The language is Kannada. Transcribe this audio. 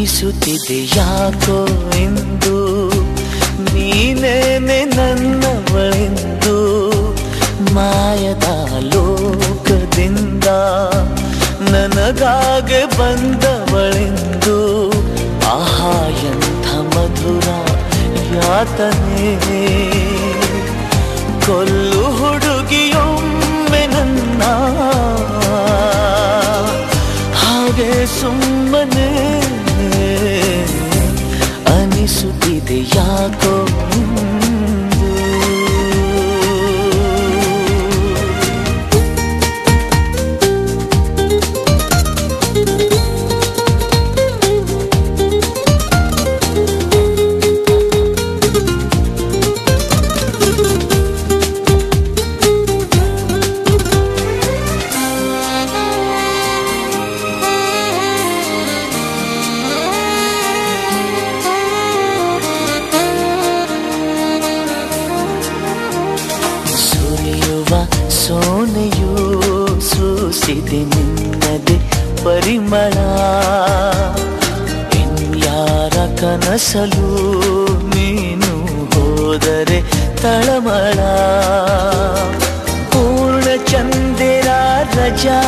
ಅನಿಸುತ್ತಿದೆ ಯಾಕೋ ಎಂದು ನೀನೇನೆ ನನ್ನವಳೆಂದು ಮಾಯದ ಲೋಕದಿಂದ ನನಗಾಗೆ ಬಂದವಳೆಂದು ಆಹಾ ಎಂಥ ಮಧುರ ಯಾತನೆ ಕೊಲ್ಲು ಹುಡುಗಿಯೊಮ್ಮೆ ನನ್ನ ಹಾಗೆ ಸುಮ್ಮನೆ ಅನಿಸುತ್ತಿದೆ ಯಾಕೋ ಸೋನೆಯೂ ಸೂಸಿದೆ ನಿನ್ನದೆ ಪರಿಮಳ ಇನ್ಯಾರ ಕನಸಲು ನೀನು ಹೋದರೆ ತಳಮಳ ಪೂರ್ಣ ಚಂದಿರ ರಜಾ